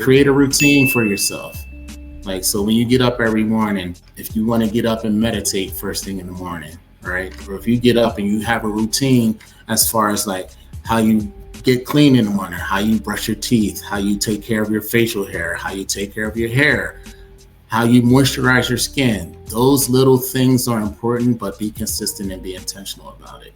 Create a routine for yourself. Like, so when you get up every morning, if you want to get up and meditate first thing in the morning, right? Or if you get up and you have a routine as far as like how you get clean in the morning, how you brush your teeth, how you take care of your facial hair, how you take care of your hair, how you moisturize your skin. Those little things are important, but be consistent and be intentional about it.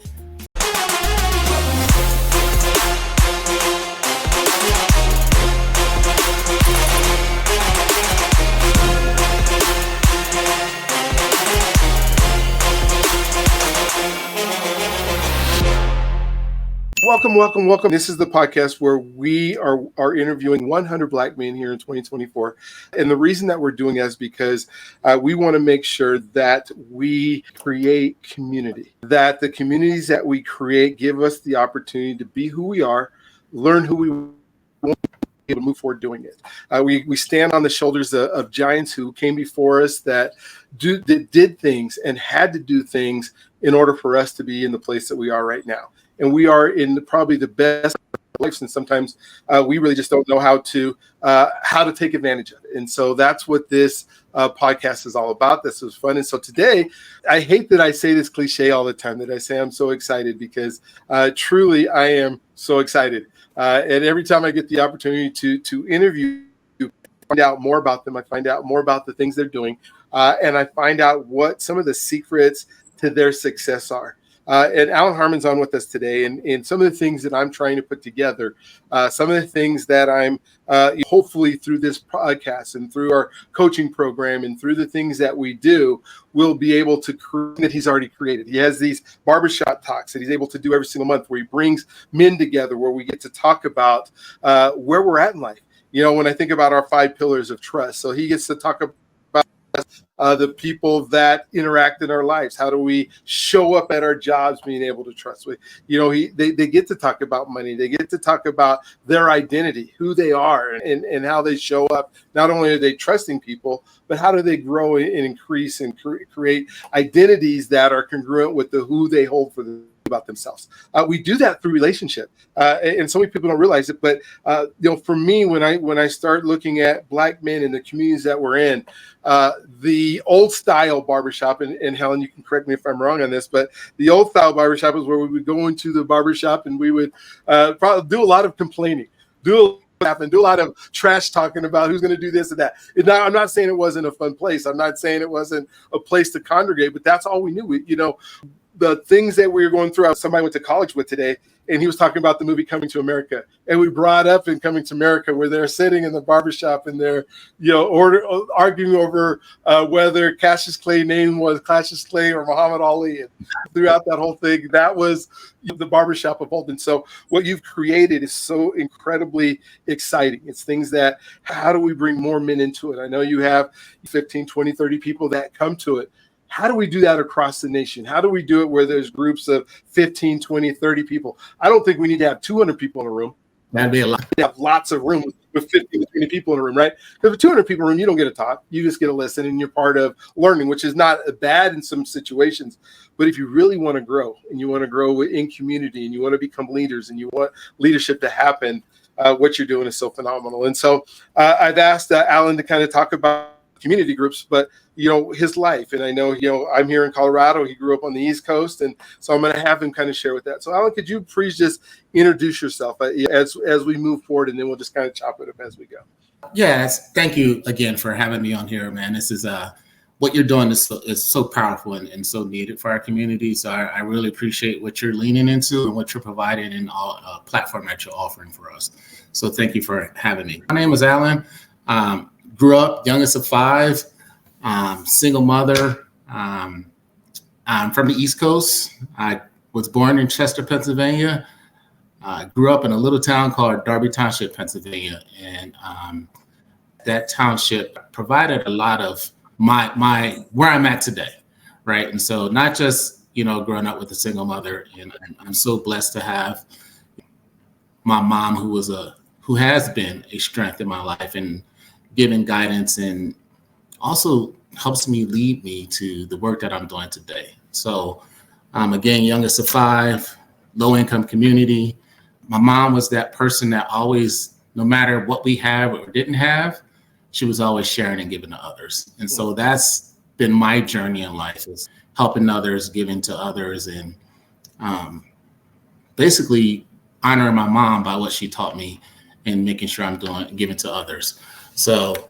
Welcome. This is the podcast where we are interviewing 100 Black men here in 2024. And the reason that we're doing that is because we want to make sure that we create community, that the communities that we create give us the opportunity to be who we are, learn who we want to be able to move forward doing it. We stand on the shoulders of giants who came before us that did things and had to do things in order for us to be in the place that we are right now. And we are in probably the best lives, and sometimes we really just don't know how to take advantage of it. And so that's what this podcast is all about. This was fun. And so today, I hate that I say this cliche all the time, that I say I'm so excited, because truly I am so excited. And every time I get the opportunity to interview, find out more about them, I find out more about the things they're doing, and I find out what some of the secrets to their success are. And Alan Harmon's on with us today, and some of the things that I'm trying to put together, some of the things that I'm hopefully through this podcast and through our coaching program and through the things that we do, we'll be able to create that he's already created. He has these barbershop talks that he's able to do every single month, where he brings men together, where we get to talk about where we're at in life. You know, when I think about our 5 pillars of trust, so he gets to talk about the people that interact in our lives. How do we show up at our jobs being able to trust? They get to talk about money. They get to talk about their identity, who they are, and how they show up. Not only are they trusting people, but how do they grow and increase and create identities that are congruent with who they hold about themselves. We do that through relationship, and so many people don't realize it. But for me, when I start looking at Black men in the communities that we're in, the old style barbershop, and Helen, you can correct me if I'm wrong on this, but the old style barbershop is where we would go into the barbershop and we would probably do a lot of complaining, do a lot of trash talking about who's going to do this and that. I'm not saying it wasn't a fun place. I'm not saying it wasn't a place to congregate, but that's all we knew. The things that we were going through, somebody went to college with today, and he was talking about the movie Coming to America. And we brought up in Coming to America where they're sitting in the barbershop and they're, arguing over whether Cassius Clay's name was Cassius Clay or Muhammad Ali. And throughout that whole thing, that was the barbershop of old. And so what you've created is so incredibly exciting. It's things that, how do we bring more men into it? I know you have 15, 20, 30 people that come to it. How do we do that across the nation? How do we do it where there's groups of 15, 20, 30 people? I don't think we need to have 200 people in a room. That'd be a lot. We have lots of room with 15 to 20 people in a room, right? Because with 200 people in a room, you don't get to talk. You just get to listen, and you're part of learning, which is not bad in some situations. But if you really want to grow, and you want to grow in community, and you want to become leaders, and you want leadership to happen, what you're doing is so phenomenal. And so I've asked Alan to kind of talk about community groups, but his life. And I know, I'm here in Colorado. He grew up on the East Coast. And so I'm going to have him kind of share with that. So Alan, could you please just introduce yourself as we move forward, and then we'll just kind of chop it up as we go. Yes. Thank you again for having me on here, man. This is what you're doing is so powerful and so needed for our community. So I really appreciate what you're leaning into and what you're providing in all platform that you're offering for us. So thank you for having me. My name is Alan. Grew up youngest of 5, single mother. I'm from the East Coast. I was born in Chester, Pennsylvania. Grew up in a little town called Darby Township, Pennsylvania. And that township provided a lot of my where I'm at today, right? And so not just, growing up with a single mother, and I'm so blessed to have my mom who has been a strength in my life and giving guidance, and also helps me lead me to the work that I'm doing today. So again, youngest of 5, low income community. My mom was that person that always no matter what we have or didn't have, she was always sharing and giving to others. And so that's been my journey in life, is helping others, giving to others, and basically honoring my mom by what she taught me and making sure I'm giving to others. So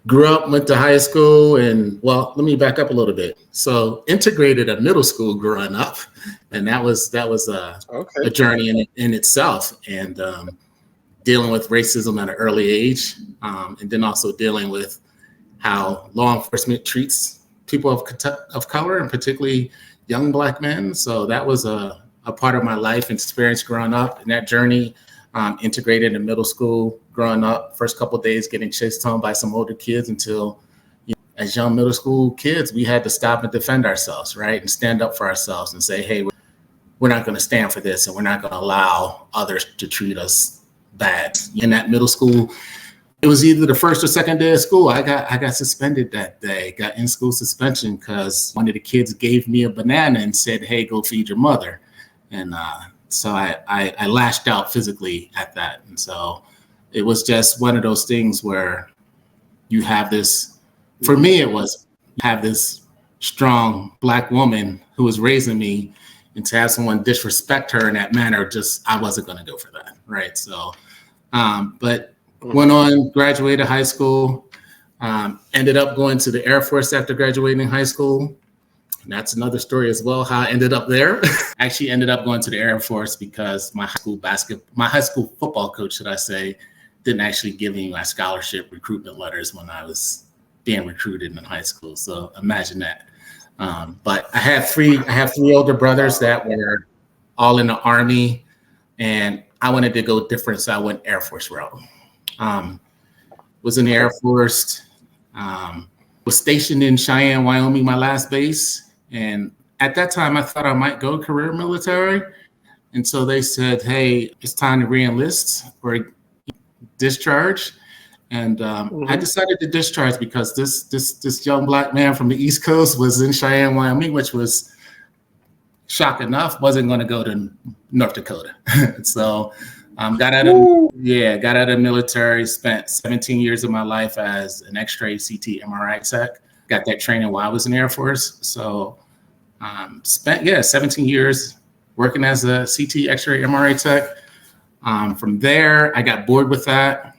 grew up, went to high school, and well, let me back up a little bit. So integrated a middle school growing up, and that was a journey in itself, and dealing with racism at an early age, and then also dealing with how law enforcement treats people of color, and particularly young Black men. So that was a part of my life and experience growing up, and that journey integrated in middle school, growing up, first couple of days getting chased home by some older kids until, as young middle school kids, we had to stop and defend ourselves, right? And stand up for ourselves and say, hey, we're not going to stand for this, and we're not going to allow others to treat us bad. In that middle school, it was either the first or second day of school. I got suspended that day, got in school suspension because one of the kids gave me a banana and said, hey, go feed your mother. And so I lashed out physically at that. And so it was just one of those things where you have this, for me, it was, you have this strong Black woman who was raising me, and to have someone disrespect her in that manner, just, I wasn't going to go for that. Right. So, but went on, graduated high school, ended up going to the Air Force after graduating high school. And that's another story as well, how I ended up there. Actually ended up going to the Air Force because my high school football coach, should I say, didn't actually give me my scholarship recruitment letters when I was being recruited in high school. So imagine that. But I have three older brothers that were all in the Army, and I wanted to go different, so I went Air Force route. Was in the Air Force, was stationed in Cheyenne, Wyoming, my last base. And at that time, I thought I might go career military. And so they said, hey, it's time to re-enlist or discharge. And I decided to discharge because this young Black man from the East Coast was in Cheyenne, Wyoming, which was, shock enough, wasn't going to go to North Dakota. So got out of the military, spent 17 years of my life as an X-ray CT MRI tech. Got that training while I was in the Air Force. So spent 17 years working as a CT X-ray MRI tech. From there, I got bored with that.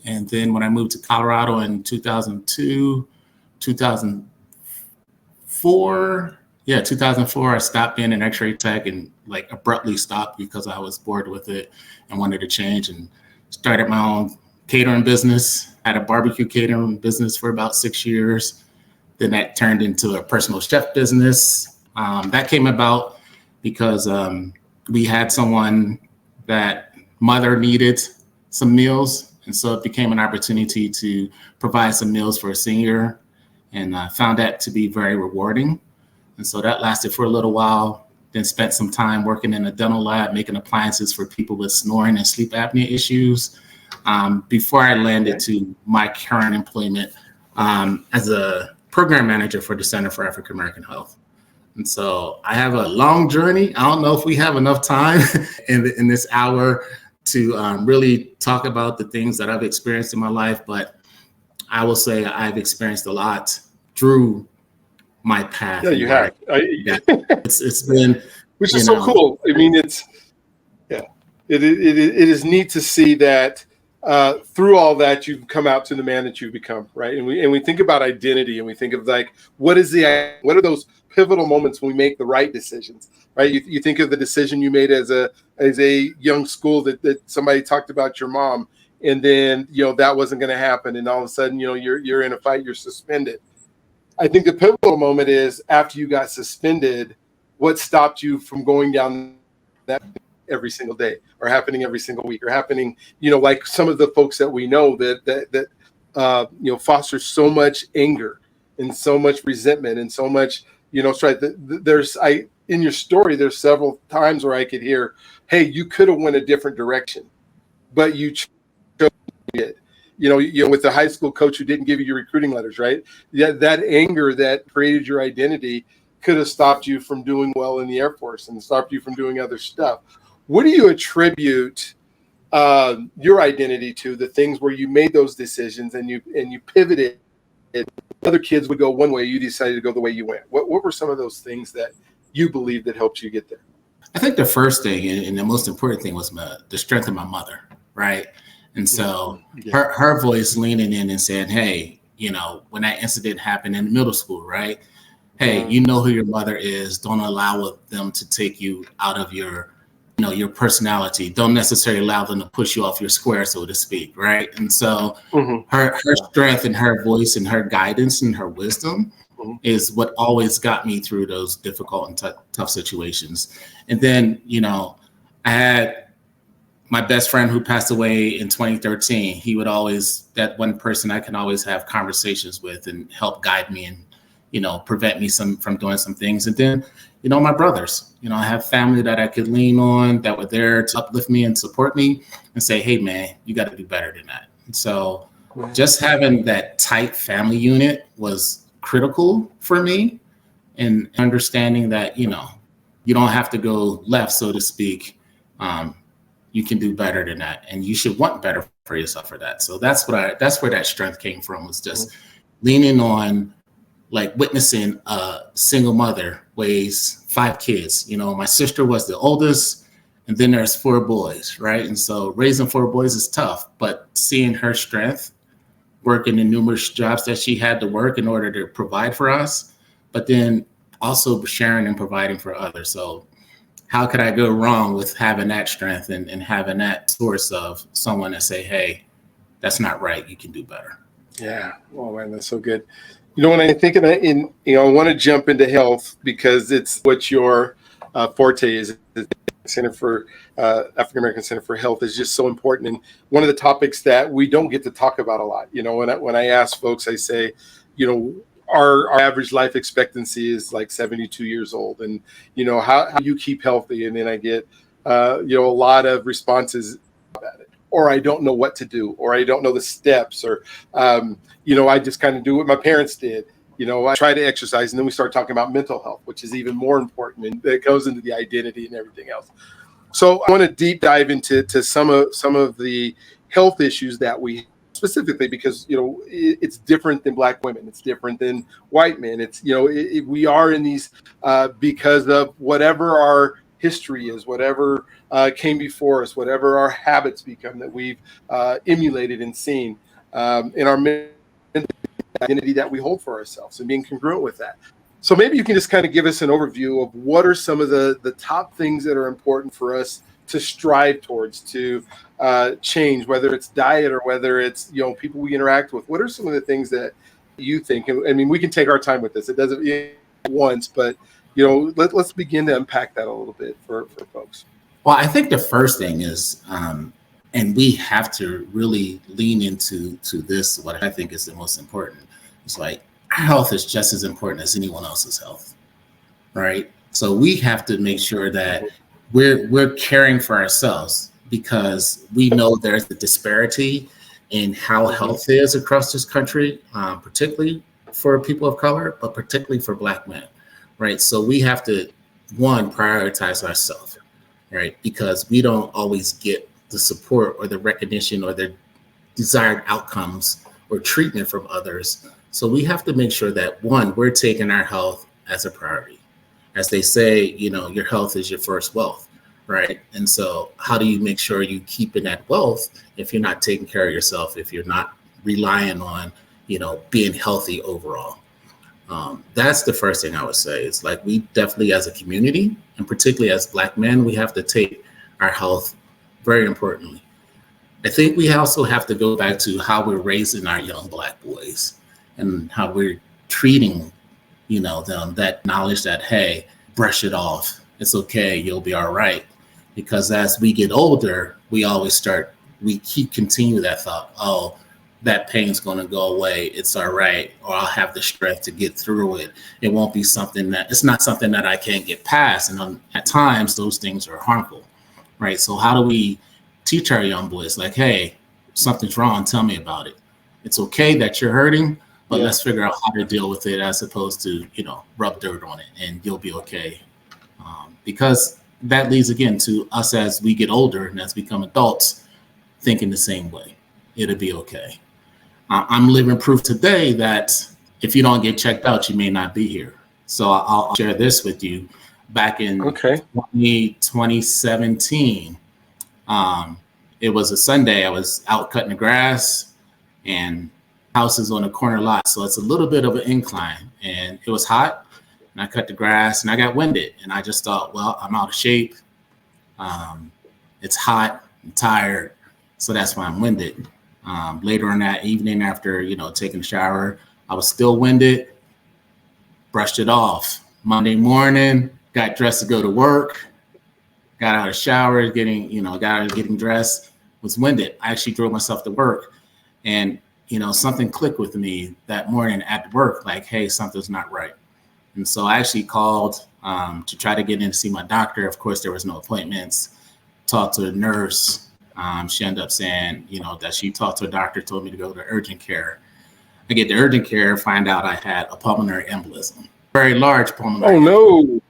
And then when I moved to Colorado in 2004, I stopped being an X-ray tech and like abruptly stopped because I was bored with it and wanted to change, and started my own catering business. Had a barbecue catering business for about 6 years. Then that turned into a personal chef business. That came about because we had someone that mother needed some meals. And so it became an opportunity to provide some meals for a senior, and I found that to be very rewarding. And so that lasted for a little while, then spent some time working in a dental lab, making appliances for people with snoring and sleep apnea issues, before I landed to my current employment as a program manager for the Center for African American Health. And so I have a long journey. I don't know if we have enough time in this hour to really talk about the things that I've experienced in my life, but I will say I've experienced a lot through my path. Yeah, you have. It's been, which is so cool. I mean, it is neat to see that through all that you've come out to the man that you've become, right? And we think about identity, and we think of like, what are those pivotal moments when we make the right decisions, right? You think of the decision you made as a young school that somebody talked about your mom, and then that wasn't going to happen, and all of a sudden you're in a fight, you're suspended. I think the pivotal moment is after you got suspended, what stopped you from going down that every single day, or happening every single week, or happening, like some of the folks that we know that foster so much anger and so much resentment and so much, strife. In your story, there's several times where I could hear, hey, you could have went a different direction, but you chose it. With the high school coach who didn't give you your recruiting letters, right? Yeah, that anger that created your identity could have stopped you from doing well in the Air Force and stopped you from doing other stuff. What do you attribute your identity to, the things where you made those decisions and you pivoted. Other kids would go one way, you decided to go the way you went. What were some of those things that you believe that helped you get there? I think the first thing and the most important thing was the strength of my mother, right? And so her voice leaning in and saying, hey, when that incident happened in middle school, right? Hey, you know who your mother is. Don't allow them to take you out of your personality. Don't necessarily allow them to push you off your square, so to speak, right? And so her strength and her voice and her guidance and her wisdom is what always got me through those difficult and tough situations. And then, I had my best friend who passed away in 2013. He would always, that one person I can always have conversations with and help guide me and, prevent me from doing some things. And then, my brothers, I have family that I could lean on that were there to uplift me and support me and say, hey, man, you got to do better than that. And so just having that tight family unit was critical for me, and understanding that, you don't have to go left, so to speak. You can do better than that, and you should want better for yourself for that. So that's where that strength came from, was just leaning on, like, witnessing a single mother raise 5 kids. My sister was the oldest, and then there's 4 boys, right? And so raising 4 boys is tough, but seeing her strength, working in numerous jobs that she had to work in order to provide for us, but then also sharing and providing for others. So how could I go wrong with having that strength and having that source of someone to say, hey, that's not right, you can do better. Yeah. Oh man, that's so good. When I think of that, I want to jump into health because it's what your forte is. Center for African American Center for Health is just so important, and one of the topics that we don't get to talk about a lot. When I ask folks, I say, our average life expectancy is like 72 years old, and how you keep healthy, and then I get a lot of responses about it, or I don't know what to do, or I don't know the steps, or I just kind of do what my parents did. I try to exercise, and then we start talking about mental health, which is even more important, and it goes into the identity and everything else. So I want to deep dive into some of the health issues that we specifically, because it's different than Black women, it's different than white men. It's we are in these because of whatever our history is, whatever came before us, whatever our habits become that we've emulated and seen in our identity that we hold for ourselves, and being congruent with that. So maybe you can just kind of give us an overview of what are some of the top things that are important for us to strive towards, to change, whether it's diet or whether it's people we interact with. What are some of the things that you think? And I mean, we can take our time with this. It doesn't once, but let's begin to unpack that a little bit for folks. Well, I think the first thing is, and we have to really lean into this. What I think is the most important. It's like our health is just as important as anyone else's health, right? So we have to make sure that we're caring for ourselves, because we know there's a disparity in how health is across this country, particularly for people of color, but particularly for Black men, right? So we have to, one, prioritize ourselves, right? Because we don't always get the support or the recognition or the desired outcomes or treatment from others. So we have to make sure that, one, we're taking our health as a priority. As they say, your health is your first wealth, right? And so how do you make sure you keep in that wealth if you're not taking care of yourself, if you're not relying on, being healthy overall? That's the first thing I would say. It's like, we definitely, as a community, and particularly as Black men, we have to take our health very importantly. I think we also have to go back to how we're raising our young Black boys and how we're treating, them, that knowledge that, hey, brush it off. It's okay. You'll be all right. Because as we get older, we continue that thought, oh, that pain's going to go away. It's all right. Or I'll have the strength to get through it. It won't be it's not something that I can't get past. And at times those things are harmful, right? So how do we teach our young boys, like, hey, something's wrong, tell me about it. It's okay that you're hurting, but let's figure out how to deal with it, as opposed to, rub dirt on it and you'll be okay. Because that leads again to us as we get older and as we become adults, thinking the same way. It'll be okay. I'm living proof today that if you don't get checked out, you may not be here. So I'll share this with you. Back in 2017, it was a Sunday. I was out cutting the grass, and house is on a corner lot, so it's a little bit of an incline, and it was hot, and I cut the grass, and I got winded, and I just thought, well, I'm out of shape. It's hot, I'm tired, so that's why I'm winded. Later in that evening, after taking a shower, I was still winded. Brushed it off. Monday morning, got dressed to go to work. Got out of the shower, getting dressed. Was winded. I actually drove myself to work, and something clicked with me that morning at work. Like, hey, something's not right. And so I actually called to try to get in to see my doctor. Of course, there was no appointments. Talked to a nurse. She ended up saying, that she talked to a doctor, told me to go to urgent care. I get to urgent care, find out I had a pulmonary embolism, very large pulmonary. Oh no!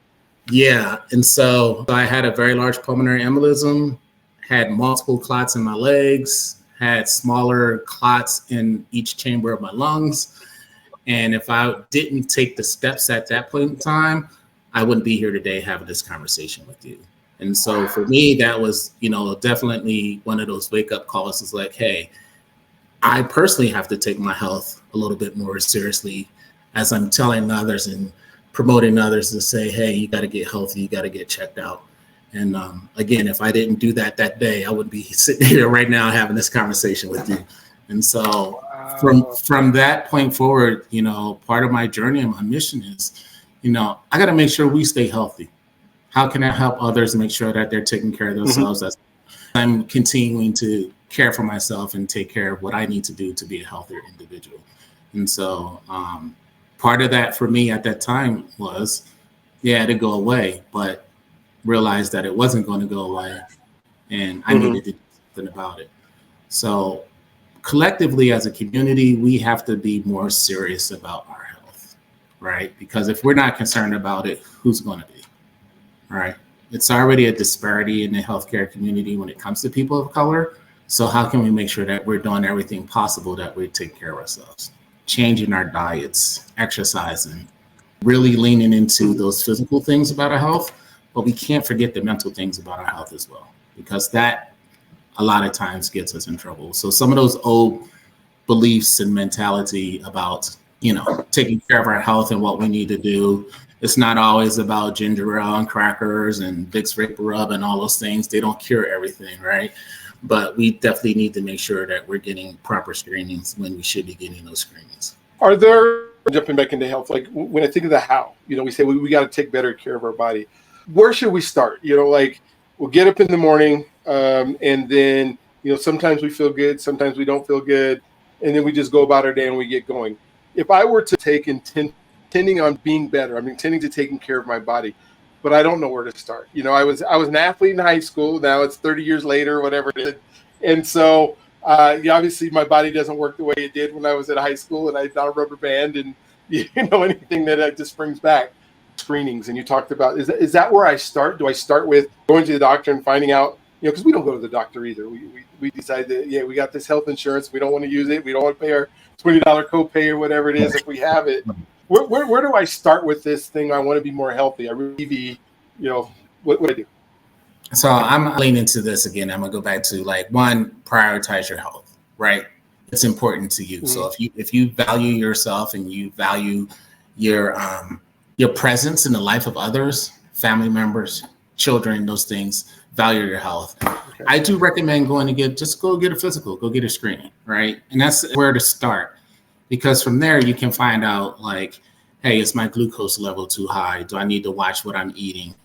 Yeah, and so I had a very large pulmonary embolism, had multiple clots in my legs, had smaller clots in each chamber of my lungs, and if I didn't take the steps at that point in time, I wouldn't be here today having this conversation with you. And so for me, that was, definitely one of those wake-up calls. Is like, hey, I personally have to take my health a little bit more seriously as I'm telling others and promoting others to say, hey, you got to get healthy, you got to get checked out. And again, if I didn't do that day, I wouldn't be sitting here right now having this conversation with you. And so from that point forward, part of my journey and my mission is, I got to make sure we stay healthy. How can I help others make sure that they're taking care of themselves? Mm-hmm. As I'm continuing to care for myself and take care of what I need to do to be a healthier individual. And so part of that for me at that time was, to go away, but realized that it wasn't going to go away, and I needed to do something about it. So collectively as a community, we have to be more serious about our health, right? Because if we're not concerned about it, who's going to be? Right. It's already a disparity in the healthcare community when it comes to people of color. So how can we make sure that we're doing everything possible that we take care of ourselves? Changing our diets, exercising, really leaning into those physical things about our health, but we can't forget the mental things about our health as well, because that a lot of times gets us in trouble. So some of those old beliefs and mentality about, taking care of our health and what we need to do. It's not always about ginger ale and crackers and Vicks Vapor Rub and all those things. They don't cure everything, right? But we definitely need to make sure that we're getting proper screenings when we should be getting those screenings. Are there, jumping back into health, like when I think of the how, we say we got to take better care of our body. Where should we start? We'll get up in the morning and then, sometimes we feel good, sometimes we don't feel good. And then we just go about our day and we get going. If I were to take intending on being better, I'm intending to taking care of my body, but I don't know where to start. I was an athlete in high school. Now it's 30 years later, whatever it is. And so obviously my body doesn't work the way it did when I was at high school, and I'm not a rubber band and anything that just brings back screenings. And you talked about, is that where I start? Do I start with going to the doctor and finding out, because we don't go to the doctor either. We decide that, we got this health insurance. We don't want to use it. We don't want to pay our $20 copay or whatever it is if we have it. Where do I start with this thing? I want to be more healthy. I really, what do I do? So I'm leaning into this again. I'm gonna go back to one, prioritize your health, right? It's important to you. Mm-hmm. So if you value yourself and you value your presence in the life of others, family members, children, those things, value your health. Okay. I do recommend go get a physical, go get a screening, right? And that's where to start. Because from there, you can find out hey, is my glucose level too high? Do I need to watch what I'm eating?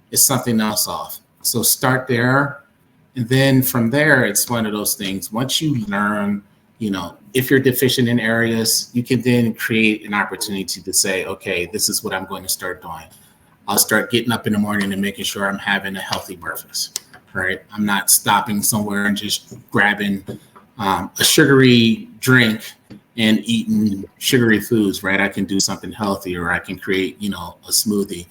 Is something else off? So start there. And then from there, it's one of those things. Once you learn, if you're deficient in areas, you can then create an opportunity to say, okay, this is what I'm going to start doing. I'll start getting up in the morning and making sure I'm having a healthy breakfast, right? I'm not stopping somewhere and just grabbing a sugary drink and eating sugary foods, right? I can do something healthy, or I can create, a smoothie.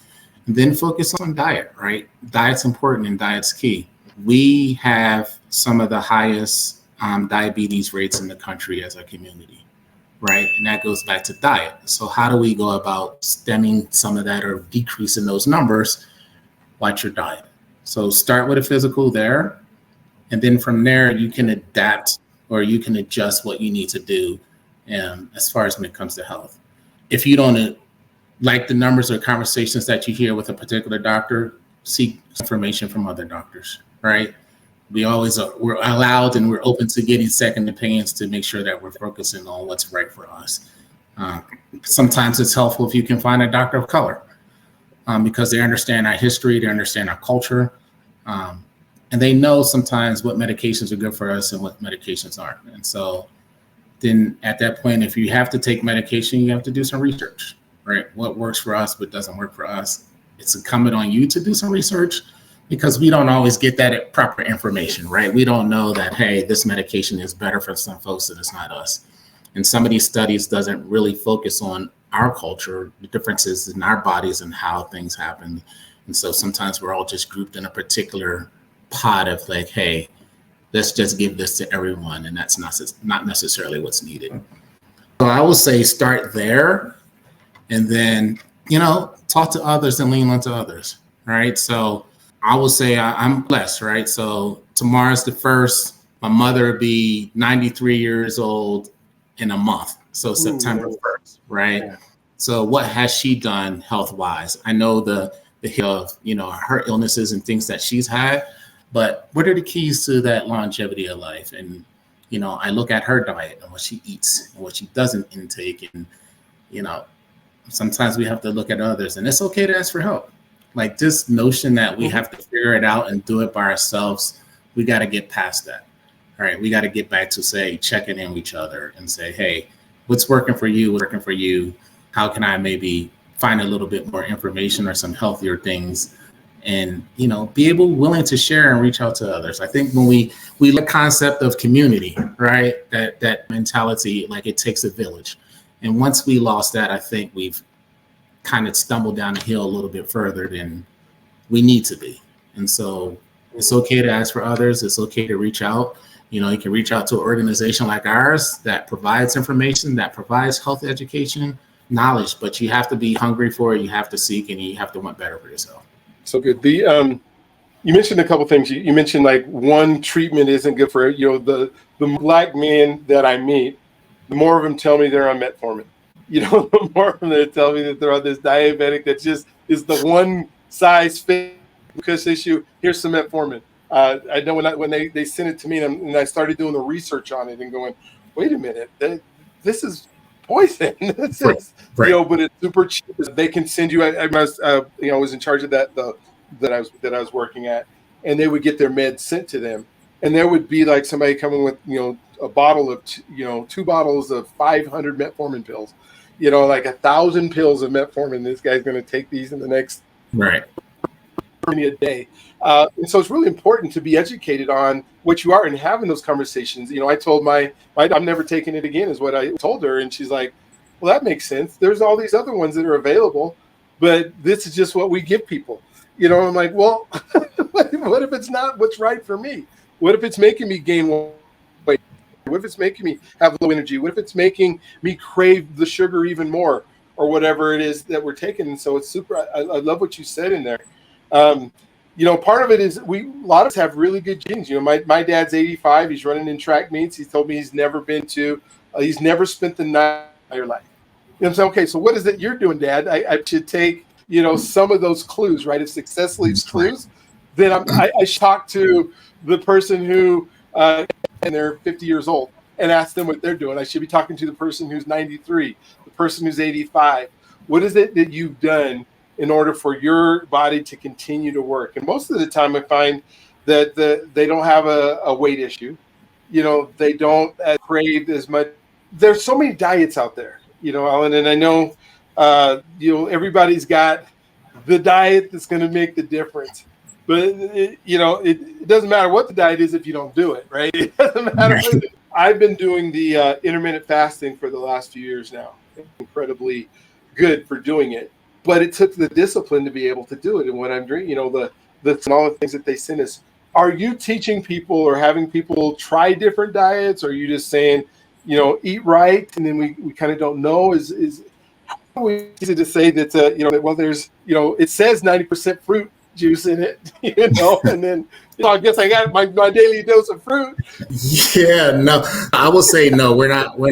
And then focus on diet, right? Diet's important and diet's key. We have some of the highest diabetes rates in the country as a community, right? And that goes back to diet. So how do we go about stemming some of that or decreasing those numbers? Watch your diet. So start with a physical there, and then from there you can adapt or you can adjust what you need to do as far as when it comes to health. If you don't like the numbers or conversations that you hear with a particular doctor, seek information from other doctors, right? We're allowed and we're open to getting second opinions to make sure that we're focusing on what's right for us. Sometimes it's helpful if you can find a doctor of color because they understand our history, they understand our culture, and they know sometimes what medications are good for us and what medications aren't. And so then at that point, if you have to take medication, you have to do some research, right? What works for us, what doesn't work for us. It's incumbent on you to do some research because we don't always get that proper information, right? We don't know that, hey, this medication is better for some folks and it's not us. And some of these studies doesn't really focus on our culture, the differences in our bodies and how things happen. And so sometimes we're all just grouped in a particular pot of like, hey, let's just give this to everyone. And that's not necessarily what's needed. So I would say start there and then, talk to others and lean onto others, right? So I would say I'm blessed, right? So tomorrow's the 1st. My mother will be 93 years old in a month. So September 1st, right? Yeah. So what has she done health-wise? I know the of, her illnesses and things that she's had, but what are the keys to that longevity of life? And, I look at her diet and what she eats and what she doesn't intake. And, sometimes we have to look at others, and it's okay to ask for help. Like this notion that we have to figure it out and do it by ourselves, we got to get past that. All right. We got to get back to checking in with each other and say, hey, what's working for you? What's working for you? How can I maybe find a little bit more information or some healthier things and, be willing to share and reach out to others. I think when we look at the concept of community, right, that mentality, like it takes a village. And once we lost that, I think we've kind of stumbled down the hill a little bit further than we need to be. And so it's okay to ask for others. It's okay to reach out. You can reach out to an organization like ours that provides information, that provides health education, knowledge, but you have to be hungry for it. You have to seek, and you have to want better for yourself. So good. You mentioned a couple things. You mentioned like one treatment isn't good for the Black men that I meet. The more of them tell me they're on metformin. The more of them that tell me that they're on this diabetic that just is the one size fit because issue. Here's some metformin. I know when they sent it to me and I started doing the research on it and going, wait a minute, this is poison. This is, but it's super cheap. They can send you. I was in charge of that that I was working at, and they would get their meds sent to them, and there would be like somebody coming with a bottle of 2 bottles of 500 metformin pills, like 1,000 pills of metformin. This guy's going to take these in the next a day. And so it's really important to be educated on what you are and having those conversations. I told my I'm never taking it again is what I told her. And she's like, well, that makes sense. There's all these other ones that are available, but this is just what we give people. I'm like, well, what if it's not what's right for me? What if it's making me gain weight? What if it's making me have low energy? What if it's making me crave the sugar even more or whatever it is that we're taking? And so it's super. I love what you said in there. Part of it is a lot of us have really good genes. My dad's 85. He's running in track meets. He told me he's never spent the night of your life. I'm saying, okay, so what is it you're doing, Dad? I should take, some of those clues, right? If success leaves clues, then I should talk to the person who, and they're 50 years old and ask them what they're doing. I should be talking to the person who's 93, the person who's 85. What is it that you've done in order for your body to continue to work? And most of the time I find that they don't have a weight issue. They don't crave as much. There's so many diets out there, Alan, and I know, everybody's got the diet that's going to make the difference. But, it doesn't matter what the diet is if you don't do it, right? It doesn't matter. I've been doing the intermittent fasting for the last few years now. Incredibly good for doing it. But it took the discipline to be able to do it. And what I'm doing, and all the things that they send us Are you teaching people or having people try different diets? Or are you just saying, eat right, and then we kind of don't know? Is easy to say that well, there's it says 90% fruit juice in it, and then I guess I got my daily dose of fruit. Yeah, no, I will say no. We're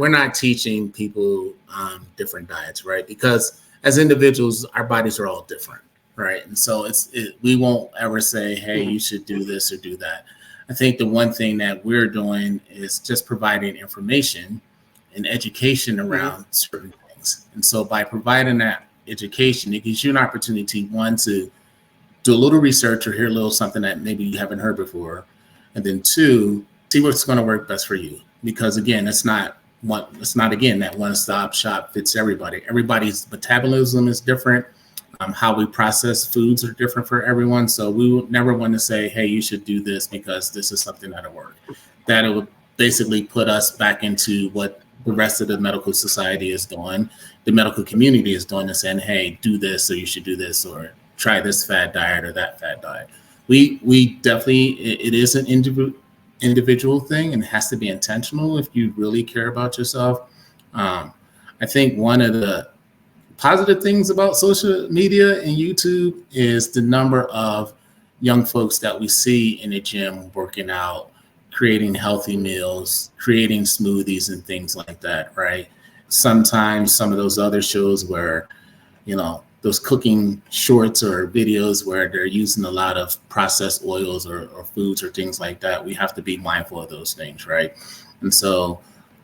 not teaching people different diets, right? Because as individuals, our bodies are all different, right? And so we won't ever say, hey, you should do this or do that. I think the one thing that we're doing is just providing information and education around certain things. And so by providing that education, it gives you an opportunity, one, to do a little research or hear a little something that maybe you haven't heard before. And then two, see what's going to work best for you. Because again, it's not again that one-stop shop fits everybody. Everybody's metabolism is different. How we process foods are different for everyone. So we would never want to say, hey, you should do this because this is something that'll work. That would basically put us back into what the rest of the medical society is doing, the medical community is doing, and saying, hey, do this, or you should do this, or try this fad diet or that fad diet. We definitely, it is an individual thing, and it has to be intentional if you really care about yourself. I think one of the positive things about social media and YouTube is the number of young folks that we see in the gym working out, creating healthy meals, creating smoothies and things like that, right? Sometimes some of those other shows where, those cooking shorts or videos where they're using a lot of processed oils or foods or things like that, we have to be mindful of those things, right? And so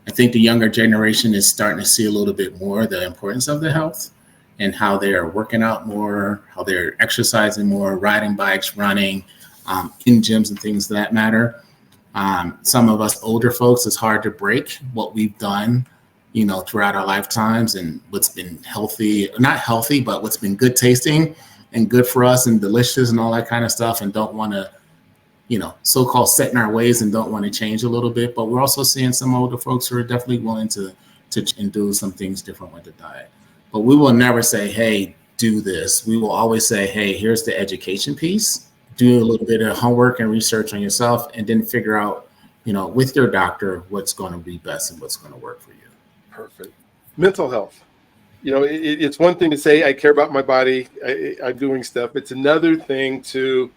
I think the younger generation is starting to see a little bit more the importance of their health and how they're working out more, how they're exercising more, riding bikes, running, in gyms and things of that matter. Some of us older folks, it's hard to break what we've done, throughout our lifetimes and what's been healthy, not healthy, but what's been good tasting and good for us and delicious and all that kind of stuff, and don't want to, so-called set in our ways and don't want to change a little bit. But we're also seeing some older folks who are definitely willing to do some things different with the diet. But we will never say, hey, do this. We will always say, hey, here's the education piece. Do a little bit of homework and research on yourself, and then figure out, with your doctor, what's going to be best and what's going to work for you. Perfect. Mental health. It's one thing to say, I care about my body, I'm doing stuff. It's another thing to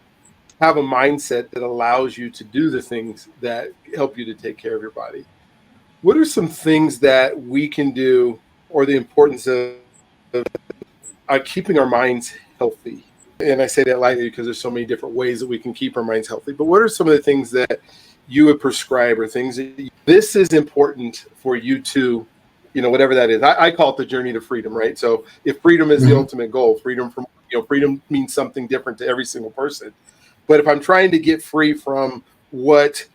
have a mindset that allows you to do the things that help you to take care of your body. What are some things that we can do, or the importance of keeping our minds healthy? And I say that lightly because there's so many different ways that we can keep our minds healthy. But what are some of the things that you would prescribe, or things that this is important for you to, whatever that is? I call it the journey to freedom, right? So if freedom is the ultimate goal, freedom means something different to every single person. But if I'm trying to get free from what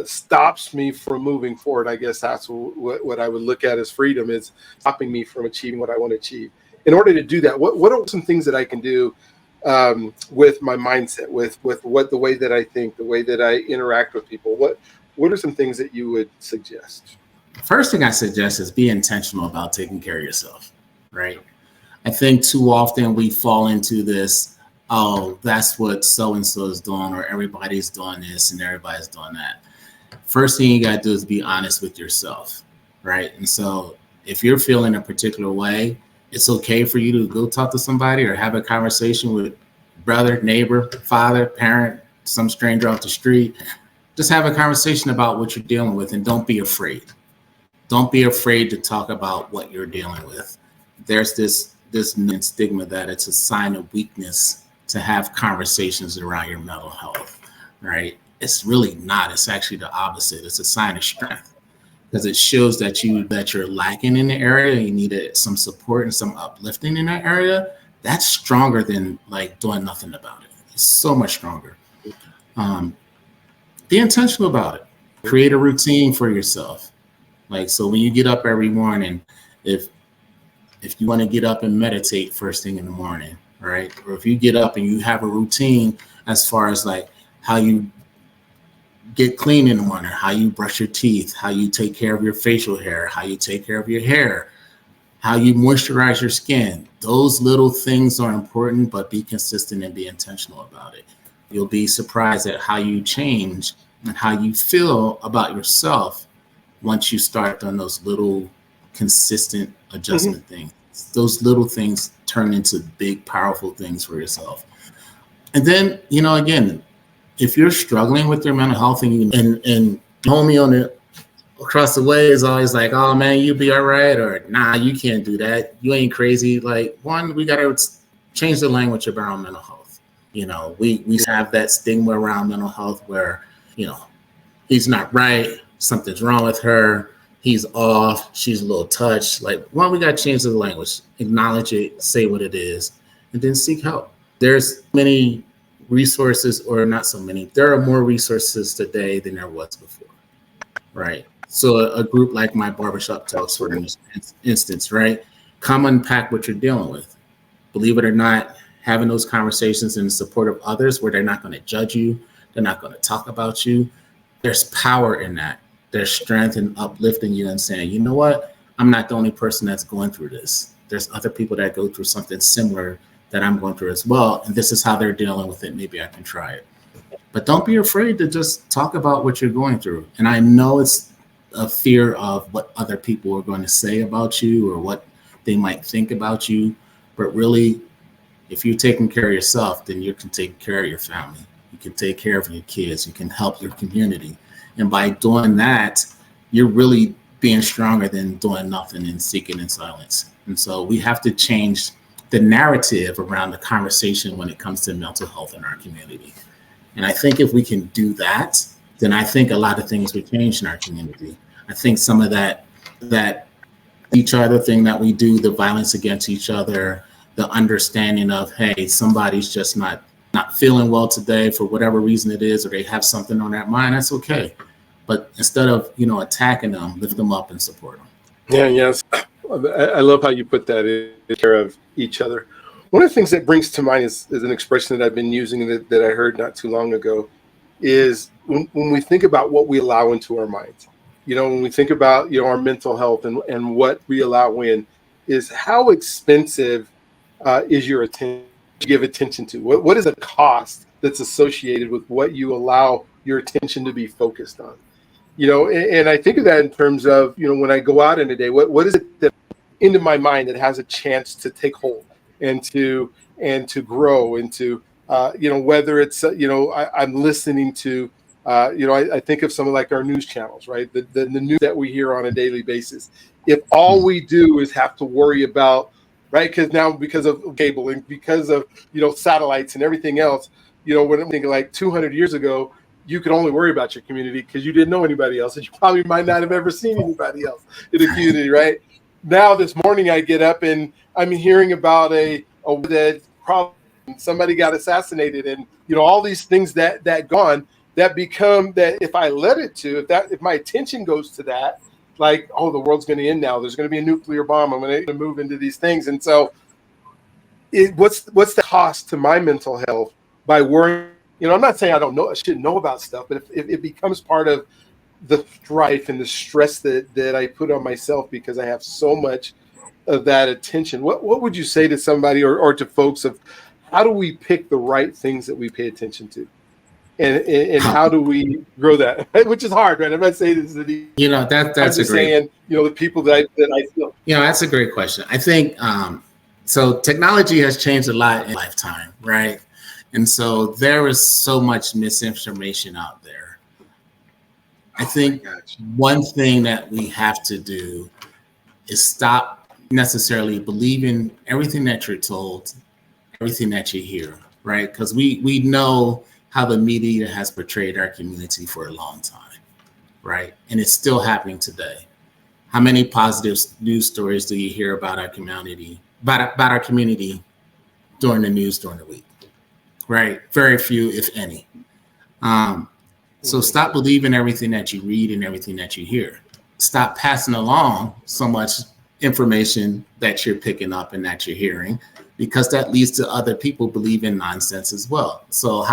stops me from moving forward, I guess that's what I would look at as freedom, is stopping me from achieving what I want to achieve. In order to do that, what are some things that I can do with my mindset, with the way that I think, the way that I interact with people? What are some things that you would suggest? First thing I suggest is be intentional about taking care of yourself, right? I think too often we fall into this, oh, that's what so-and-so is doing, or everybody's doing this and everybody's doing that. First thing you got to do is be honest with yourself, right? And so if you're feeling a particular way, it's okay for you to go talk to somebody or have a conversation with brother, neighbor, father, parent, some stranger off the street. Just have a conversation about what you're dealing with, and don't be afraid. Don't be afraid to talk about what you're dealing with. There's this stigma that it's a sign of weakness to have conversations around your mental health, right? It's really not. It's actually the opposite. It's a sign of strength, because it shows that you're lacking in the area. You needed some support and some uplifting in that area. That's stronger than like doing nothing about it. It's so much stronger. Be intentional about it. Create a routine for yourself. Like, so when you get up every morning, if you want to get up and meditate first thing in the morning, right? Or if you get up and you have a routine as far as like how you get clean in the morning, how you brush your teeth, how you take care of your facial hair, how you take care of your hair, how you moisturize your skin. Those little things are important, but be consistent and be intentional about it. You'll be surprised at how you change and how you feel about yourself once you start on those little consistent adjustment things. Those little things turn into big, powerful things for yourself. And then, again, if you're struggling with your mental health and homie on the across the way is always like, oh man, you be all right, or nah, you can't do that. You ain't crazy. Like, one, we gotta change the language around mental health. We have that stigma around mental health where, he's not right, something's wrong with her, he's off, she's a little touched. Like, one, we gotta change the language, acknowledge it, say what it is, and then seek help. There's many resources, or not so many. There are more resources today than there was before, right? So a group like my barbershop talks, for instance, right? Come unpack what you're dealing with. Believe it or not, having those conversations in the support of others where they're not going to judge you, they're not going to talk about you. There's power in that. There's strength in uplifting you and saying, you know what? I'm not the only person that's going through this. There's other people that go through something similar that I'm going through as well. And this is how they're dealing with it. Maybe I can try it. But don't be afraid to just talk about what you're going through. And I know it's a fear of what other people are going to say about you or what they might think about you. But really, if you're taking care of yourself, then you can take care of your family. You can take care of your kids. You can help your community. And by doing that, you're really being stronger than doing nothing and seeking in silence. And so we have to change the narrative around the conversation when it comes to mental health in our community. And I think if we can do that, then I think a lot of things would change in our community. I think some of that each other thing that we do, the violence against each other, the understanding of, hey, somebody's just not feeling well today for whatever reason it is, or they have something on their mind, that's okay. But instead of, attacking them, lift them up and support them. Yeah, yes. I love how you put that in care of each other. One of the things that brings to mind is an expression that I've been using that I heard not too long ago is when we think about what we allow into our minds, when we think about, our mental health and what we allow in, is how expensive is your attention to give attention to? What is the cost that's associated with what you allow your attention to be focused on? And I think of that in terms of, when I go out in a day, what is it that into my mind that has a chance to take hold and to grow into, whether it's, I'm listening to, I think of some of like our news channels, right? The news that we hear on a daily basis. If all we do is have to worry about, right? Because of cabling, because of, satellites and everything else, when I'm thinking like 200 years ago, you could only worry about your community because you didn't know anybody else, and you probably might not have ever seen anybody else in the community, right? Now, this morning, I get up and I'm hearing about that problem. Somebody got assassinated, and all these things that gone that become that if I let it to, if my attention goes to that, like, oh, the world's going to end now. There's going to be a nuclear bomb. I'm going to move into these things, and so what's the cost to my mental health by worrying? I'm not saying I shouldn't know about stuff, but if it becomes part of the strife and the stress that I put on myself because I have so much of that attention, what would you say to somebody or to folks of how do we pick the right things that we pay attention to? And how do we grow that? Which is hard, right? I'm not saying this is an easy. That's I'm just saying, the people that I feel. That's a great question. I think so. Technology has changed a lot in lifetime, right? And so there is so much misinformation out there. I think one thing that we have to do is stop necessarily believing everything that you're told, everything that you hear, right? Because we know how the media has portrayed our community for a long time, right? And it's still happening today. How many positive news stories do you hear about our community, about our community during the news during the week? Right? Very few, if any. So stop believing everything that you read and everything that you hear. Stop passing along so much information that you're picking up and that you're hearing, because that leads to other people believing nonsense as well. So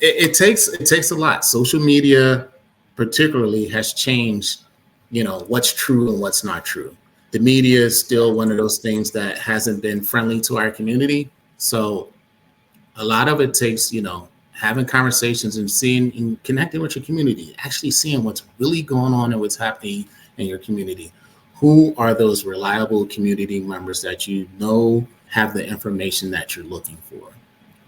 it takes a lot. Social media particularly has changed, what's true and what's not true. The media is still one of those things that hasn't been friendly to our community. So a lot of it takes, having conversations and seeing and connecting with your community, actually seeing what's really going on and what's happening in your community. Who are those reliable community members that you know have the information that you're looking for?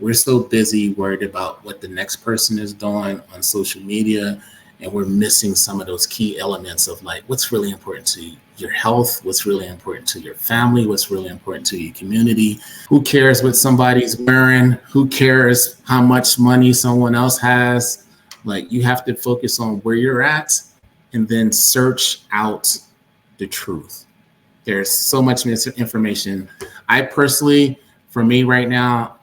We're so busy worried about what the next person is doing on social media, and we're missing some of those key elements of like what's really important to your health, what's really important to your family, what's really important to your community. Who cares what somebody's wearing? Who cares how much money someone else has? Like, you have to focus on where you're at and then search out the truth. There's so much misinformation. I personally, for me right now,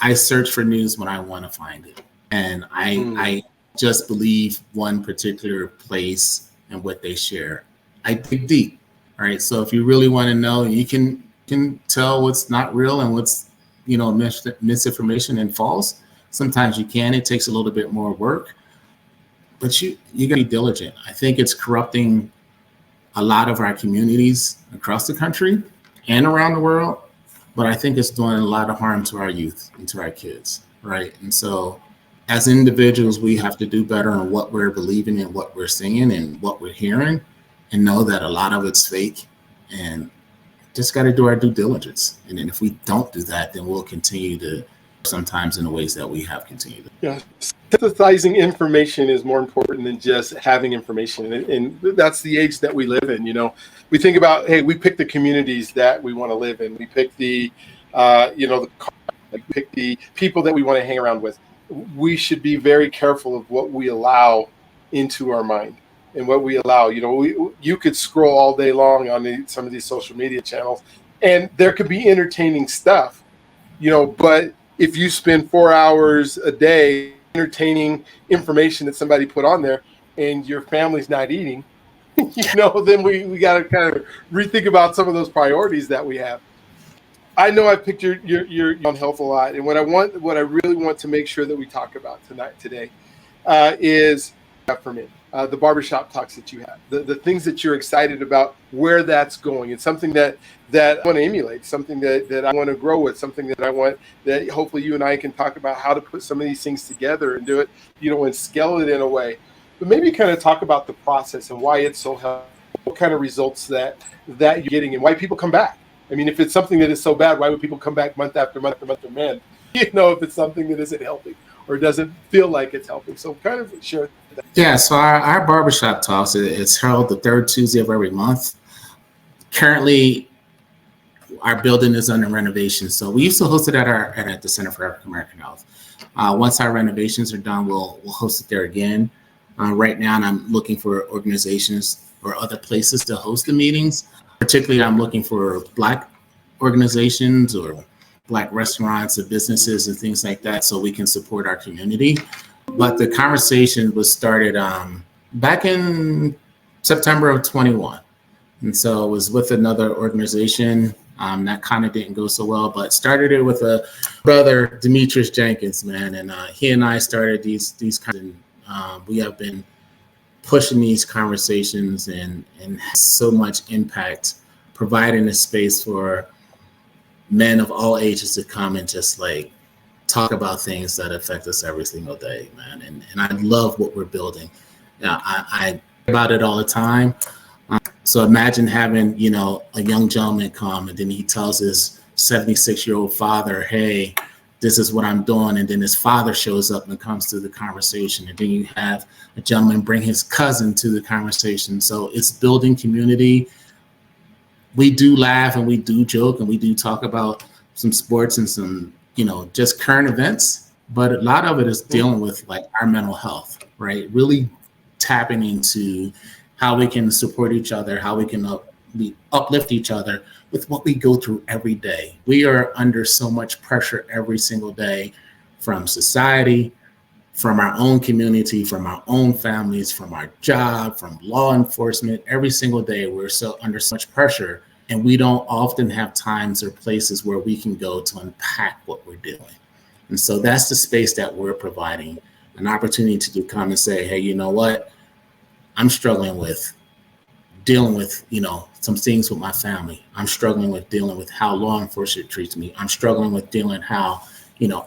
I search for news when I want to find it. And I just believe one particular place and what they share. I dig deep. All right. So if you really want to know, you can tell what's not real and what's, misinformation and false. Sometimes you can. It takes a little bit more work, but you got to be diligent. I think it's corrupting a lot of our communities across the country and around the world, but I think it's doing a lot of harm to our youth and to our kids, right? And so as individuals, we have to do better on what we're believing and what we're seeing and what we're hearing, and know that a lot of it's fake, and just got to do our due diligence. And then if we don't do that, then we'll continue to sometimes in the ways that we have continued. Yeah. Synthesizing information is more important than just having information. And that's the age that we live in. We think about, hey, we pick the communities that we want to live in. We pick we pick the people that we want to hang around with. We should be very careful of what we allow into our mind and what we allow. You could scroll all day long on some of these social media channels, and there could be entertaining stuff, but if you spend 4 hours a day entertaining information that somebody put on there and your family's not eating, then we got to kind of rethink about some of those priorities that we have. I know I picked your on health a lot, and what I really want to make sure that we talk about today is for me the barbershop talks that you have, the things that you're excited about, where that's going. It's something that I want to emulate, something that I want to grow with, something that I want that hopefully you and I can talk about how to put some of these things together and do it, and scale it in a way. But maybe kind of talk about the process and why it's so helpful, what kind of results that you're getting, and why people come back. I mean, if it's something that is so bad, why would people come back month after month after month after month? If it's something that isn't helping or doesn't feel like it's helping. So kind of share that. Yeah, so our barbershop talks, it's held the third Tuesday of every month. Currently, our building is under renovation. So we used to host it at the Center for African American Health. Once our renovations are done, we'll host it there again. Right now, and I'm looking for organizations or other places to host the meetings. Particularly, I'm looking for Black organizations or Black restaurants or businesses and things like that, so we can support our community. But the conversation was started back in September of 21. And so it was with another organization that kind of didn't go so well, but started it with a brother, Demetrius Jenkins, man. And he and I started these kinds of, we have been pushing these conversations and so much impact, providing a space for men of all ages to come and just like talk about things that affect us every single day, man. And I love what we're building. I about it all the time. So imagine having, a young gentleman come and then he tells his 76-year-old father, hey, this is what I'm doing. And then his father shows up and comes to the conversation. And then you have a gentleman bring his cousin to the conversation. So it's building community. We do laugh and we do joke and we do talk about some sports and some, just current events. But a lot of it is dealing with like our mental health, right? Really tapping into how we can support each other, how we can uplift each other with what we go through every day. We are under so much pressure every single day from society, from our own community, from our own families, from our job, from law enforcement. Every single day, we're under so much pressure, and we don't often have times or places where we can go to unpack what we're doing. And so that's the space that we're providing, an opportunity to come and say, hey, you know what? I'm struggling with dealing with, some things with my family. I'm struggling with dealing with how law enforcement treats me. I'm struggling with dealing how,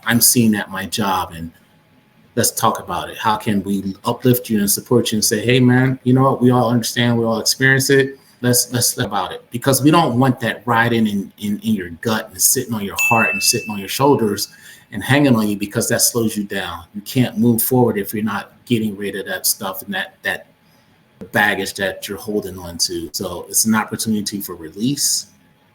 I'm seen at my job, and let's talk about it. How can we uplift you and support you and say, hey man, you know what? We all understand, we all experience it. Let's think about it, because we don't want that riding in your gut and sitting on your heart and sitting on your shoulders and hanging on you, because that slows you down. You can't move forward if you're not getting rid of that stuff and that baggage that you're holding on to. So it's an opportunity for release.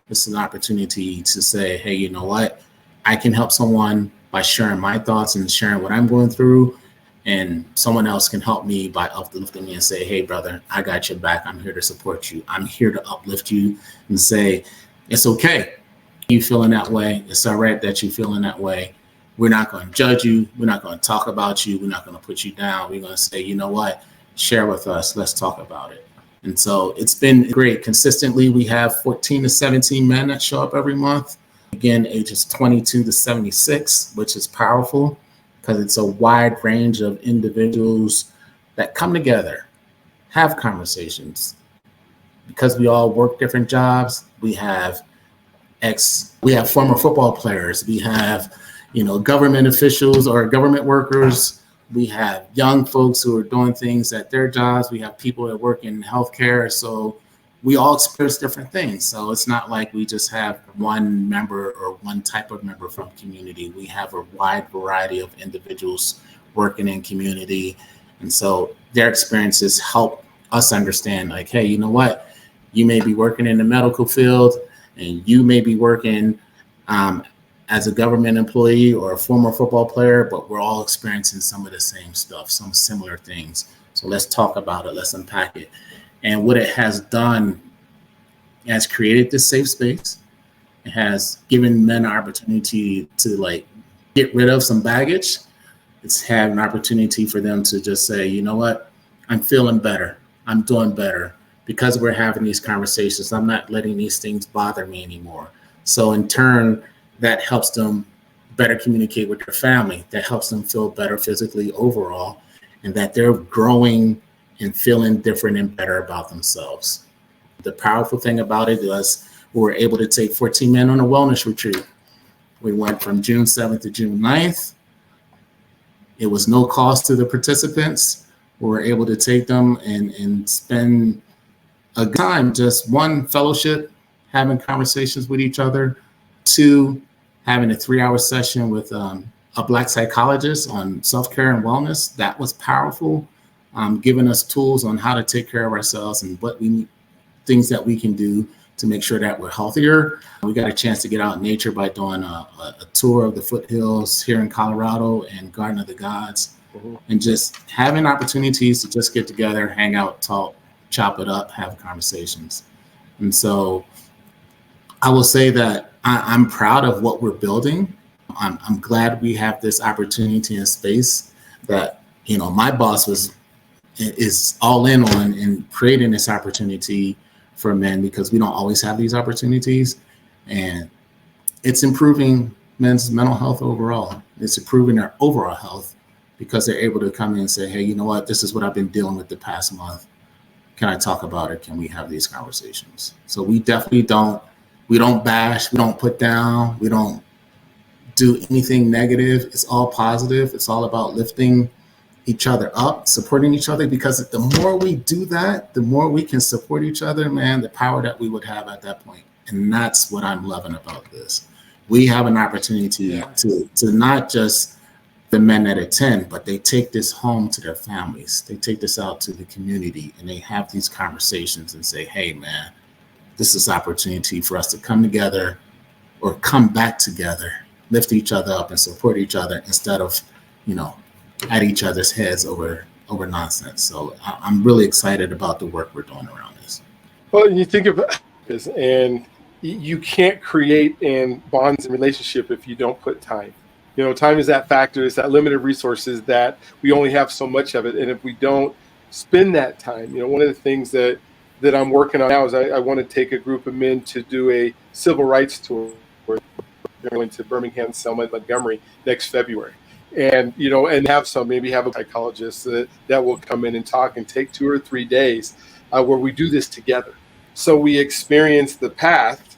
It's an opportunity to say, hey, you know what? I can help someone by sharing my thoughts and sharing what I'm going through. And someone else can help me by uplifting me and say, hey, brother, I got your back. I'm here to support you. I'm here to uplift you and say, it's okay. You feeling that way. It's all right that you're feeling that way. We're not going to judge you. We're not going to talk about you. We're not going to put you down. We're going to say, you know what? Share with us. Let's talk about it. And so it's been great. Consistently, we have 14 to 17 men that show up every month. Again, ages 22 to 76, which is powerful because it's a wide range of individuals that come together, have conversations. Because we all work different jobs, we have former football players, we have, government officials or government workers, we have young folks who are doing things at their jobs, we have people that work in healthcare. So we all experience different things. So it's not like we just have one member or one type of member from community. We have a wide variety of individuals working in community. And so their experiences help us understand, like, hey, you know what? You may be working in the medical field and you may be working as a government employee or a former football player, but we're all experiencing some of the same stuff, some similar things. So let's talk about it. Let's unpack it. And what it has done, it has created this safe space. It has given men an opportunity to get rid of some baggage. It's had an opportunity for them to just say, you know what, I'm feeling better. I'm doing better because we're having these conversations. I'm not letting these things bother me anymore. So in turn, that helps them better communicate with their family. That helps them feel better physically overall, and that they're growing and feeling different and better about themselves. The powerful thing about it was we were able to take 14 men on a wellness retreat. We went from June 7th to June 9th. It was no cost to the participants. We were able to take them and spend a good time, just one, fellowship, having conversations with each other, two, having a 3-hour session with a Black psychologist on self-care and wellness. That was powerful. Giving us tools on how to take care of ourselves and what we need, things that we can do to make sure that we're healthier. We got a chance to get out in nature by doing a tour of the foothills here in Colorado and Garden of the Gods, and just having opportunities to just get together, hang out, talk, chop it up, have conversations. And so I will say that I'm proud of what we're building. I'm glad we have this opportunity and space that, my boss is all in on in creating this opportunity for men, because we don't always have these opportunities, and it's improving men's mental health overall. It's improving their overall health because they're able to come in and say, hey, you know what, this is what I've been dealing with the past month. Can I talk about it? Can we have these conversations? So we definitely we don't bash, we don't put down, we don't do anything negative. It's all positive. It's all about lifting each other up, supporting each other, because the more we do that, the more we can support each other, man, the power that we would have at that point. And that's what I'm loving about this. We have an opportunity to not just the men that attend, but they take this home to their families. They take this out to the community, and they have these conversations and say, hey, man, this is opportunity for us to come together or come back together, lift each other up and support each other instead of, at each other's heads over nonsense. So I'm really excited about the work we're doing around this. Well, you think about this, and you can't create bonds and relationship if you don't put time. Time is that factor. It's that limited resources that we only have so much of it. And if we don't spend that time, one of the things that I'm working on now is I want to take a group of men to do a civil rights tour. They're going to Birmingham, Selma, and Montgomery next February. And, and maybe have a psychologist that will come in and talk and take 2 or 3 days where we do this together. So we experience the path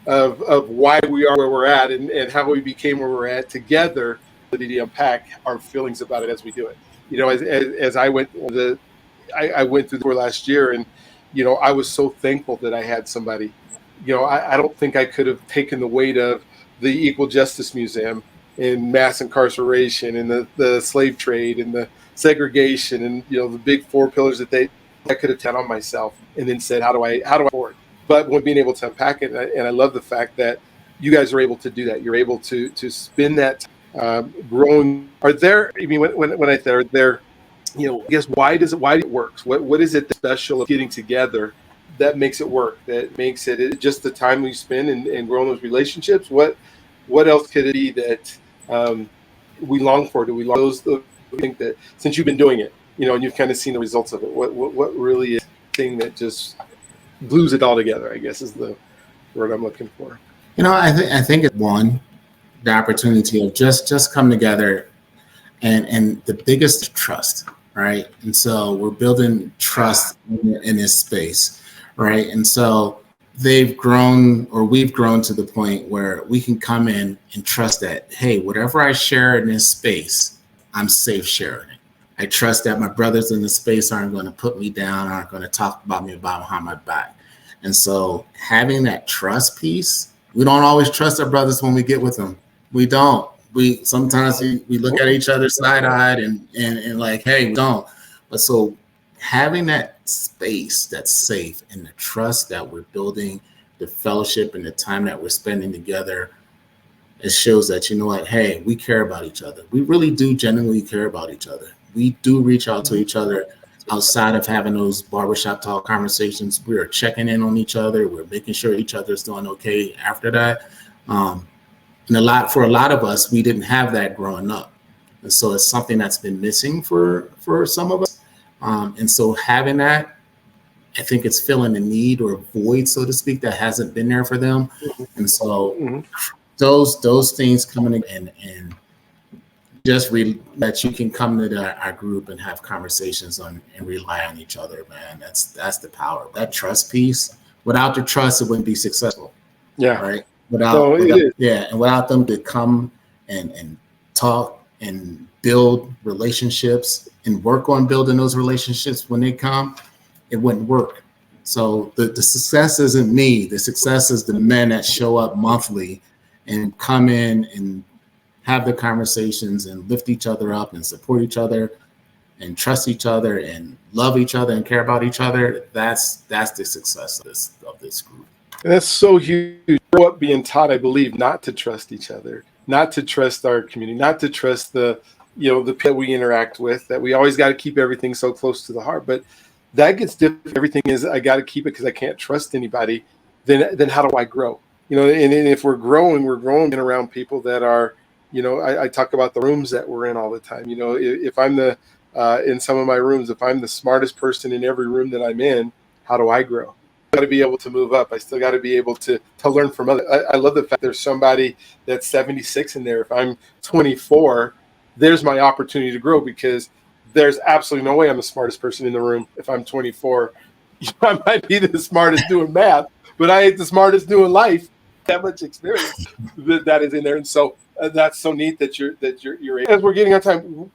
of why we are where we're at and how we became where we're at together, to unpack our feelings about it as we do it. As I went I went through the tour last year, and I was so thankful that I had somebody. I don't think I could have taken the weight of the Equal Justice Museum and mass incarceration and the slave trade and the segregation and the big four pillars that I could have taken on myself and then said, how do I afford? But when being able to unpack it, and I love the fact that you guys are able to do that. You're able to spend that growing. Are there? I mean, when I say are there, I guess why it works? What is it special of getting together that makes it work? That makes it just the time we spend and growing those relationships. What else could it be that we long for? Do we long those? Think that since you've been doing it, and you've kind of seen the results of it, what really is the thing that just glues it all together, I guess is the word I'm looking for. I think it's one, the opportunity of just come together and the biggest trust, right? And so we're building trust in this space, right? And so we've grown to the point where we can come in and trust that, hey, whatever I share in this space, I'm safe sharing it. I trust that my brothers in the space aren't going to put me down, aren't going to talk about me behind my back. And so having that trust piece, we don't always trust our brothers when we get with them. We don't. We sometimes we look at each other side-eyed and like, hey, we don't. But so having that space that's safe and the trust that we're building, the fellowship and the time that we're spending together, it shows that, hey, we care about each other. We really do genuinely care about each other. We do reach out to each other outside of having those barbershop talk conversations. We are checking in on each other. We're making sure each other's doing okay after that. And for a lot of us, we didn't have that growing up. And so it's something that's been missing for some of us. And so having that, I think it's filling a need or a void, so to speak, that hasn't been there for them. And so those things coming in and just that you can come to our group and have conversations and rely on each other, man. That's the power. That trust piece. Without the trust, it wouldn't be successful. Yeah. Right. Without them to come and talk and build relationships and work on building those relationships when they come, it wouldn't work. So the success isn't me. The success is the men that show up monthly and come in and have the conversations and lift each other up and support each other and trust each other and love each other and care about each other. That's the success of this group. And that's so huge. Grow up being taught, I believe, not to trust each other, not to trust our community, not to trust the people we interact with, that we always got to keep everything so close to the heart. But that gets different. Everything is, I got to keep it because I can't trust anybody. Then how do I grow? And if we're growing around people that are, I talk about the rooms that we're in all the time. If I'm in some of my rooms, if I'm the smartest person in every room that I'm in, how do I grow? I got to be able to move up. I still got to be able to learn from others. I love the fact there's somebody that's 76 in there. If I'm 24, there's my opportunity to grow, because there's absolutely no way I'm the smartest person in the room. If I'm 24, I might be the smartest doing math, but I ain't the smartest doing life. That much experience that is in there. And so that's so neat that you're as we're getting on time.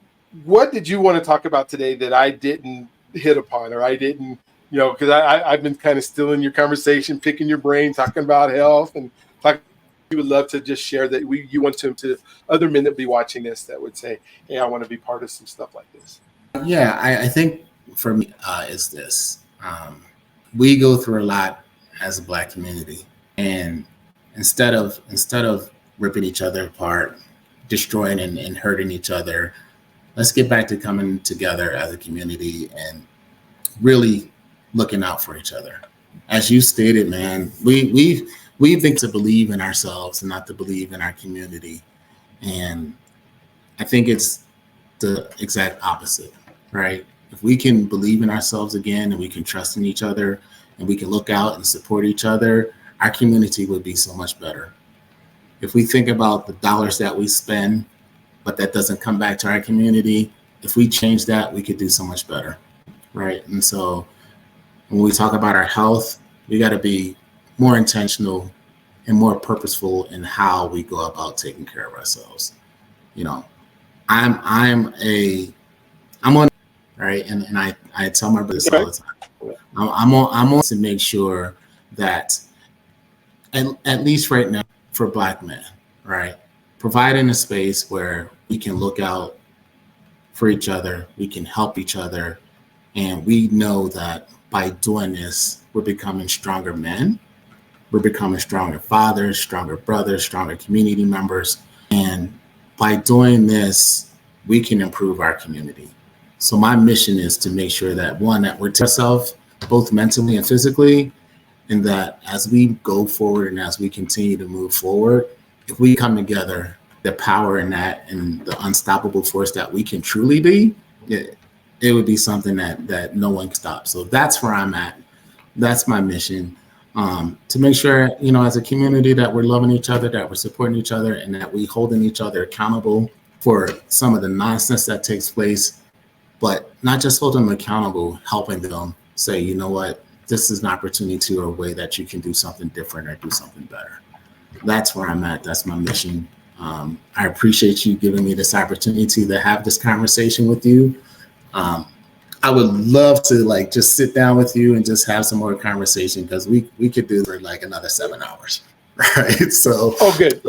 What did you want to talk about today that I didn't hit upon, or I didn't, because I've been kind of still in your conversation, picking your brain, talking about health and talking. You would love to just share that you want to other men that would be watching this that would say, hey, I want to be part of some stuff like this. Yeah, I think for me is this. We go through a lot as a Black community, and instead of ripping each other apart, destroying and hurting each other, let's get back to coming together as a community and really looking out for each other. As you stated, man, we've been to believe in ourselves and not to believe in our community. And I think it's the exact opposite, right? If we can believe in ourselves again, and we can trust in each other, and we can look out and support each other, our community would be so much better. If we think about the dollars that we spend, but that doesn't come back to our community, if we change that, we could do so much better, right? And so when we talk about our health, we got to be more intentional and more purposeful in how we go about taking care of ourselves. I'm on, right, and I tell my brothers all the time. I'm on to make sure that at least right now for Black men, right, providing a space where we can look out for each other, we can help each other, and we know that by doing this, we're becoming stronger men. We're becoming stronger fathers, stronger brothers, stronger community members. And by doing this, we can improve our community. So my mission is to make sure that, one, that we're to ourselves, both mentally and physically, and that as we go forward and as we continue to move forward, if we come together, the power in that and the unstoppable force that we can truly be, it would be something that no one can stop. So that's where I'm at. That's my mission. To make sure, as a community, that we're loving each other, that we're supporting each other, and that we holding each other accountable for some of the nonsense that takes place, but not just holding them accountable, helping them say, you know what, this is an opportunity or a way that you can do something different or do something better. That's where I'm at. That's my mission. I appreciate you giving me this opportunity to have this conversation with you. I would love to just sit down with you and just have some more conversation, because we could do for another 7 hours, right? So good.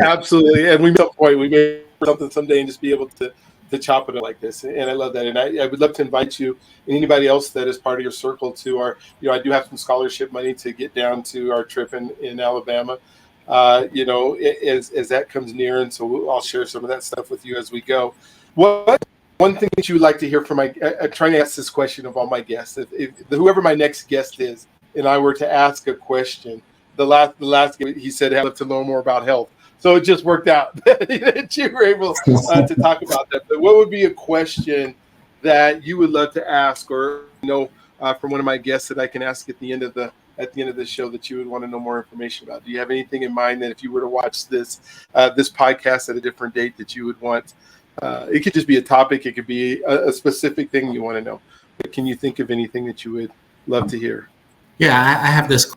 Absolutely. And we made a point. We made something someday and just be able to chop it up like this. And I love that. And I would love to invite you and anybody else that is part of your circle to our, I do have some scholarship money to get down to our trip in Alabama. As that comes near, and so I'll share some of that stuff with you as we go. One thing that you would like to hear from I'm trying to ask this question of all my guests. If whoever my next guest is, and I were to ask a question, the last he said, I'd love to learn more about health. So it just worked out that you were able to talk about that. But what would be a question that you would love to ask, or from one of my guests that I can ask at the end of the show that you would want to know more information about? Do you have anything in mind that if you were to watch this podcast at a different date that you would want? It could just be a topic. It could be a specific thing you want to know. But can you think of anything that you would love to hear? Yeah, I have this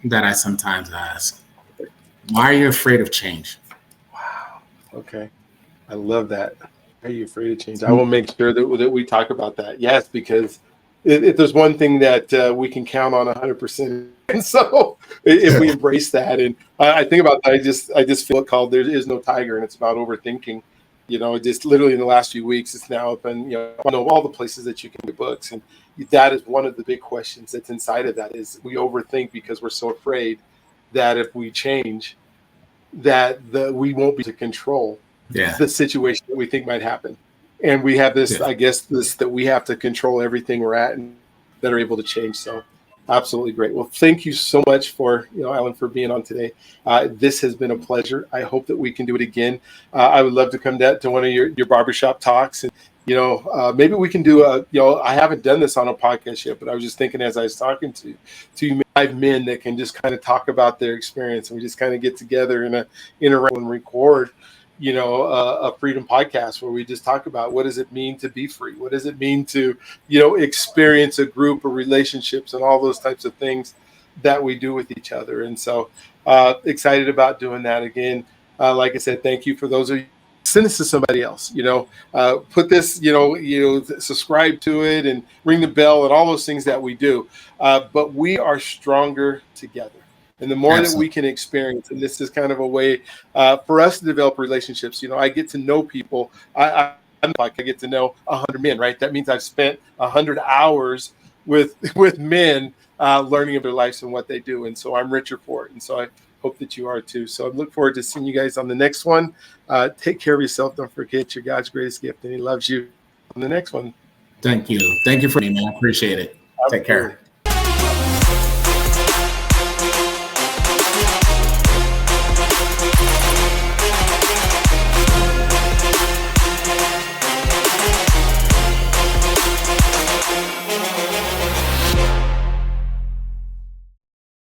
that I sometimes ask. Why are you afraid of change? Wow. Okay. I love that. Why are you afraid of change? I will make sure that we talk about that. Yes, because if there's one thing that we can count on 100%, and so if we embrace that, and I think about that, I just feel it called "There Is No Tiger," and it's about overthinking. Just literally in the last few weeks, it's now open. I know all the places that you can get books, and that is one of the big questions that's inside of that. Is we overthink because we're so afraid that if we change, that we won't be able to control the situation that we think might happen. And we have this, I guess, that we have to control everything we're at and that are able to change. So absolutely great. Well, thank you so much for, Alan, for being on today. This has been a pleasure. I hope that we can do it again. I would love to come to one of your barbershop talks, and, maybe we can do I haven't done this on a podcast yet, but I was just thinking as I was talking to 5 men that can just kind of talk about their experience, and we just kind of get together in a room and record a freedom podcast where we just talk about what does it mean to be free? What does it mean to, experience a group of relationships and all those types of things that we do with each other. And so excited about doing that again. Like I said, thank you for those of you. Send this to somebody else, put this, subscribe to it and ring the bell and all those things that we do. But we are stronger together. And the more that we can experience, and this is kind of a way for us to develop relationships. I get to know people. I get to know 100 men, right? That means I've spent 100 hours with men learning of their lives and what they do. And so I'm richer for it. And so I hope that you are too. So I look forward to seeing you guys on the next one. Take care of yourself. Don't forget you're God's greatest gift, and He loves you on the next one. Thank you. Thank you for me, man. I appreciate it. Take care.